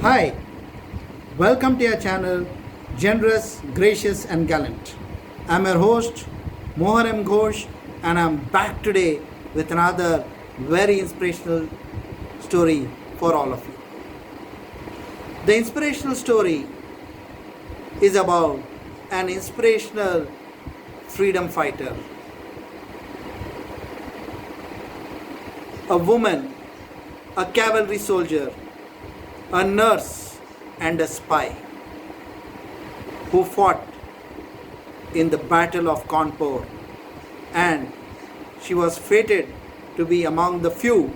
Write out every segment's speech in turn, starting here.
Hi, welcome to your channel Generous, Gracious and Gallant. I'm your host M Ghosh and I'm back today with another very inspirational story for all of you. The inspirational story is about an inspirational freedom fighter, a woman, a cavalry soldier, a nurse and a spy who fought in the Battle of Cawnpore, and she was fated to be among the few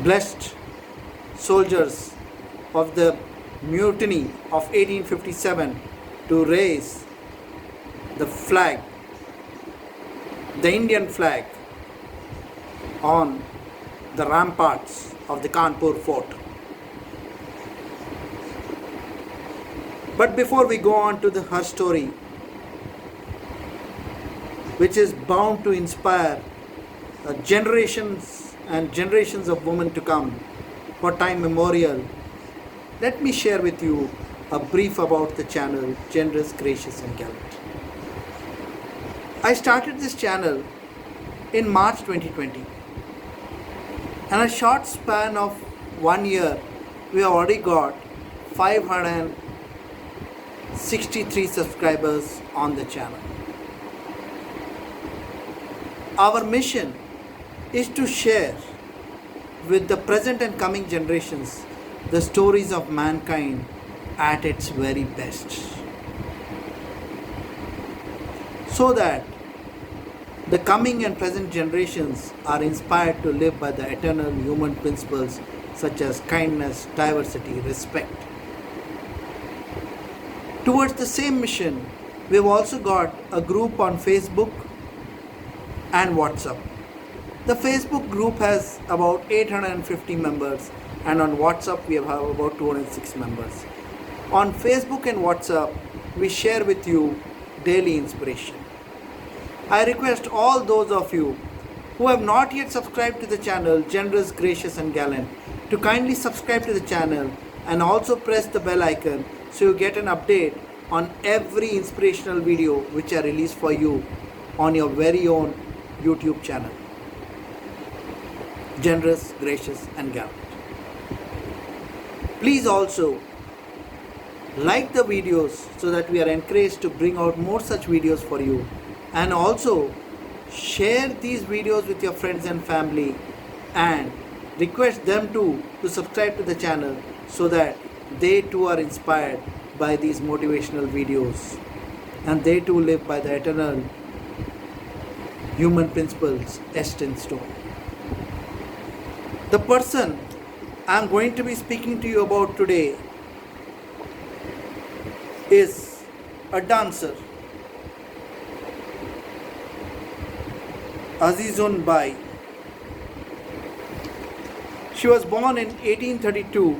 blessed soldiers of the Mutiny of 1857 to raise the flag, the Indian flag, on the ramparts of the Cawnpore fort. But before we go on to her story, which is bound to inspire generations and generations of women to come for time memorial, let me share with you a brief about the channel Generous, Gracious and Gallant. I started this channel in March 2020. In a short span of 1 year, we have already got 563 subscribers on the channel. Our mission is to share with the present and coming generations the stories of mankind at its very best, so that the coming and present generations are inspired to live by the eternal human principles such as kindness, diversity, respect. Towards the same mission, we've also got a group on Facebook and Whatsapp. The Facebook group has about 850 members, and on Whatsapp we have about 206 members. On Facebook and Whatsapp, we share with you daily inspiration. I request all those of you who have not yet subscribed to the channel Generous, Gracious and Gallant to kindly subscribe to the channel and also press the bell icon so you get an update on every inspirational video which I release for you on your very own YouTube channel Generous, Gracious and Gallant. Please also like the videos so that we are encouraged to bring out more such videos for you. And also share these videos with your friends and family and request them to subscribe to the channel so that they too are inspired by these motivational videos and they too live by the eternal human principles etched in stone. The person I am going to be speaking to you about today is a dancer, Azizun. She was born in 1832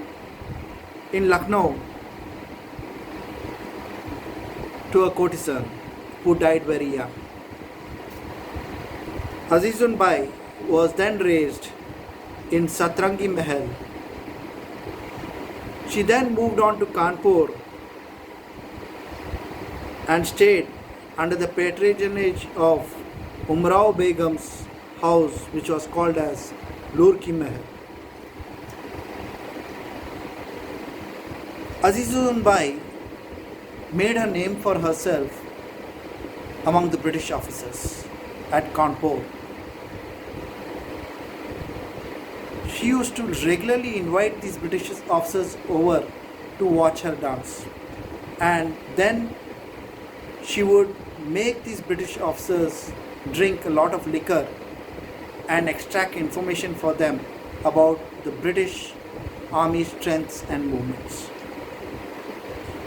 in Lucknow to a courtesan who died very young. Azizun was then raised in Satrangi Mahal. She then moved on to Cawnpore and stayed under the patronage of Umrao Begum's house, which was called as Lurki Mahal. Azizun made her name for herself among the British officers at Cawnpore. She used to regularly invite these British officers over to watch her dance, and then she would make these British officers drink a lot of liquor and extract information for them about the British Army's strengths and movements.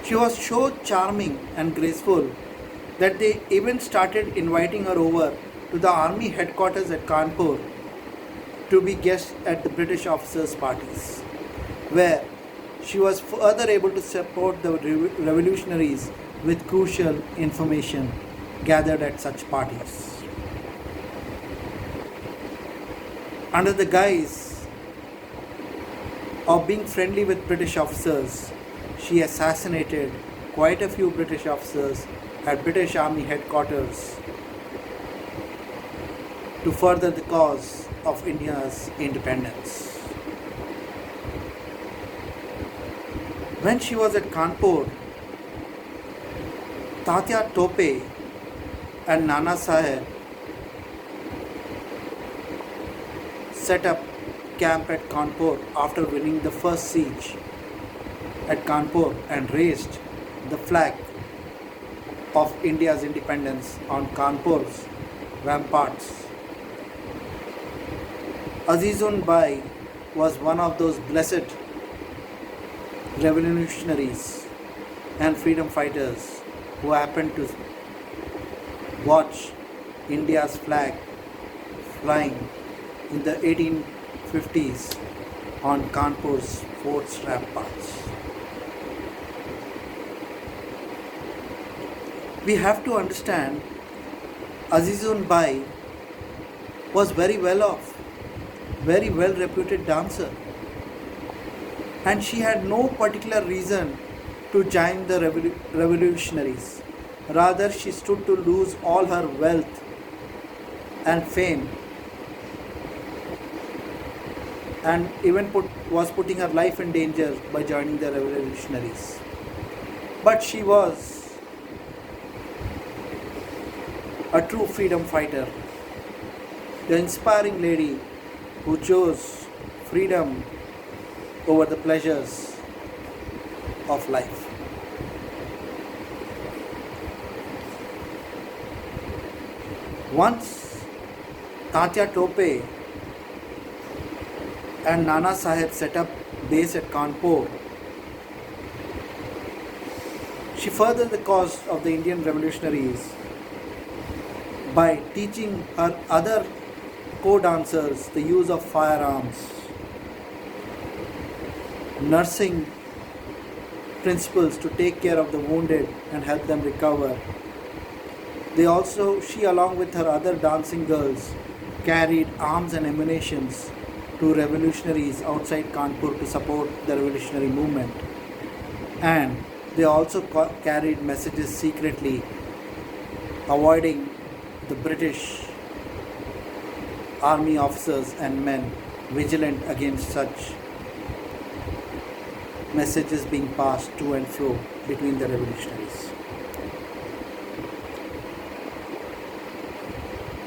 She was so charming and graceful that they even started inviting her over to the army headquarters at Cawnpore to be guests at the British officers' parties, where she was further able to support the revolutionaries with crucial information gathered at such parties. Under the guise of being friendly with British officers, she assassinated quite a few British officers at British Army headquarters to further the cause of India's independence. When she was at Cawnpore, Tatya Tope and Nana Sahib set up camp at Cawnpore after winning the first siege at Cawnpore and raised the flag of India's independence on Cawnpore's ramparts. Azizun Bai was one of those blessed revolutionaries and freedom fighters who happened to watch India's flag flying in the 1850s on Cawnpore's fort's ramparts. We have to understand Azizun Bai was very well off, very well reputed dancer, and she had no particular reason to join the revolutionaries. Rather, she stood to lose all her wealth and fame, and even was putting her life in danger by joining the revolutionaries. But she was a true freedom fighter, the inspiring lady who chose freedom over the pleasures of life. Once Tatya Tope and Nana Sahib set up base at Cawnpore, she furthered the cause of the Indian revolutionaries by teaching her other co-dancers the use of firearms, nursing principles to take care of the wounded and help them recover. She along with her other dancing girls carried arms and ammunitions to revolutionaries outside Cawnpore to support the revolutionary movement. And they also carried messages secretly, avoiding the British army officers and men, vigilant against such messages being passed to and fro between the revolutionaries.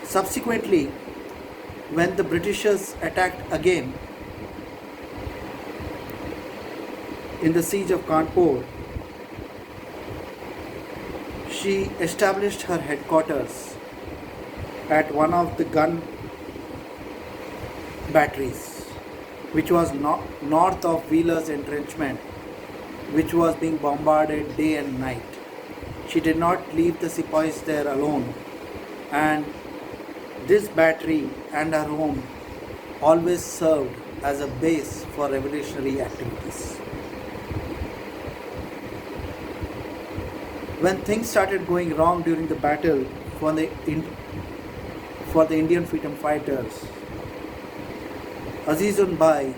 Subsequently, when the Britishers attacked again in the siege of Cawnpore, she established her headquarters at one of the gun batteries, which was north of Wheeler's entrenchment, which was being bombarded day and night. She did not leave the sepoys there alone, and this battery and her home always served as a base for revolutionary activities. When things started going wrong during the battle for the Indian freedom fighters, Azizun Bai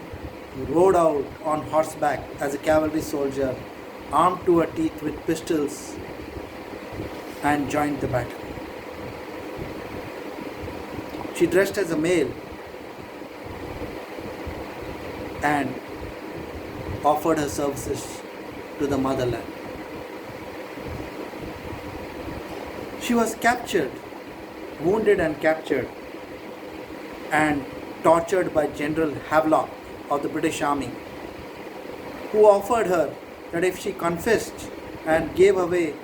rode out on horseback as a cavalry soldier, armed to her teeth with pistols, and joined the battle. She dressed as a male and offered her services to the motherland. She was captured, wounded and captured, and tortured by General Havelock of the British Army, who offered her that if she confessed and gave away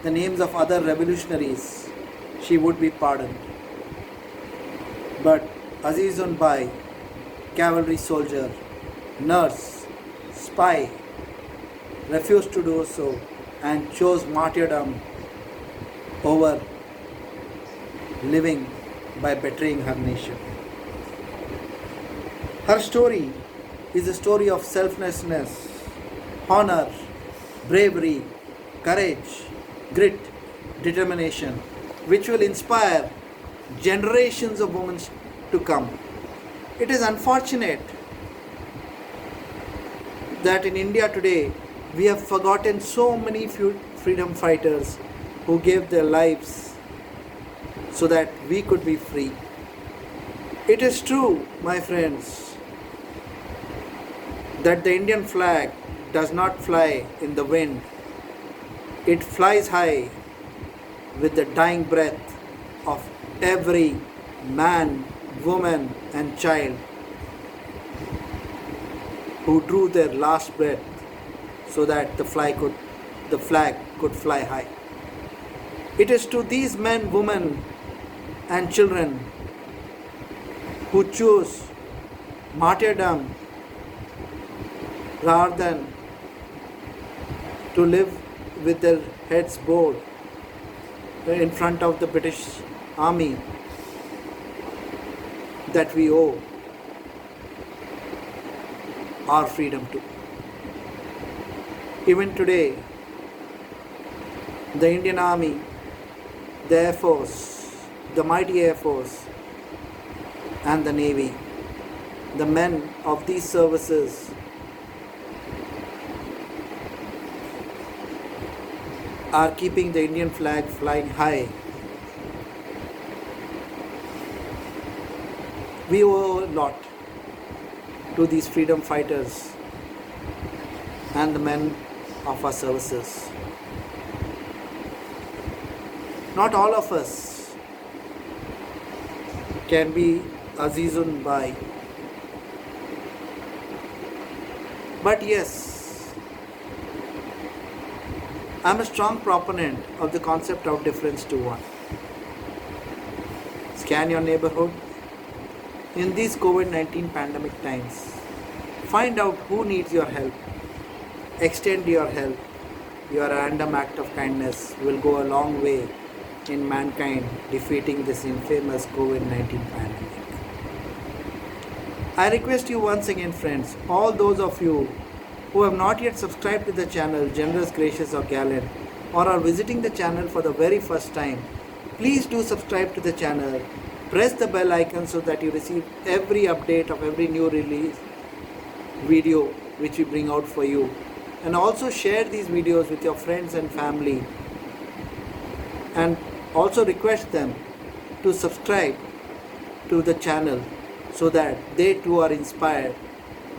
the names of other revolutionaries, she would be pardoned. But Azizun Bai, cavalry soldier, nurse, spy, refused to do so and chose martyrdom over living by betraying her nation. Her story is a story of selflessness, honor, bravery, courage, grit, determination, which will inspire generations of women to come. It is unfortunate that in India today we have forgotten so many freedom fighters who gave their lives so that we could be free. It is true, my friends, that the Indian flag does not fly in the wind. It flies high with the dying breath of every man, woman and child who drew their last breath so that the flag could fly high. It is to these men, women and children who choose martyrdom rather than to live with their heads bowed in front of the British Army, that we owe our freedom to. Even today, the Indian Army, the Air Force, the mighty Air Force and the Navy, the men of these services are keeping the Indian flag flying high. We owe a lot to these freedom fighters and the men of our services. Not all of us can be Azizun by, but yes, I am a strong proponent of the concept of difference to one. Scan your neighborhood. In these COVID-19 pandemic times, find out who needs your help. Extend your help. Your random act of kindness will go a long way in mankind defeating this infamous COVID-19 pandemic. I request you once again, friends, all those of you who have not yet subscribed to the channel Generous, Gracious or Gallant, or are visiting the channel for the very first time, please do subscribe to the channel. Press the bell icon so that you receive every update of every new release video which we bring out for you. And also share these videos with your friends and family. And also request them to subscribe to the channel so that they too are inspired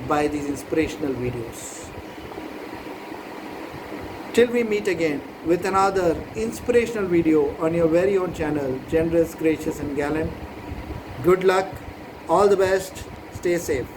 by these inspirational videos. Till we meet again with another inspirational video on your very own channel, Generous, Gracious and Gallant. Good luck, all the best, stay safe.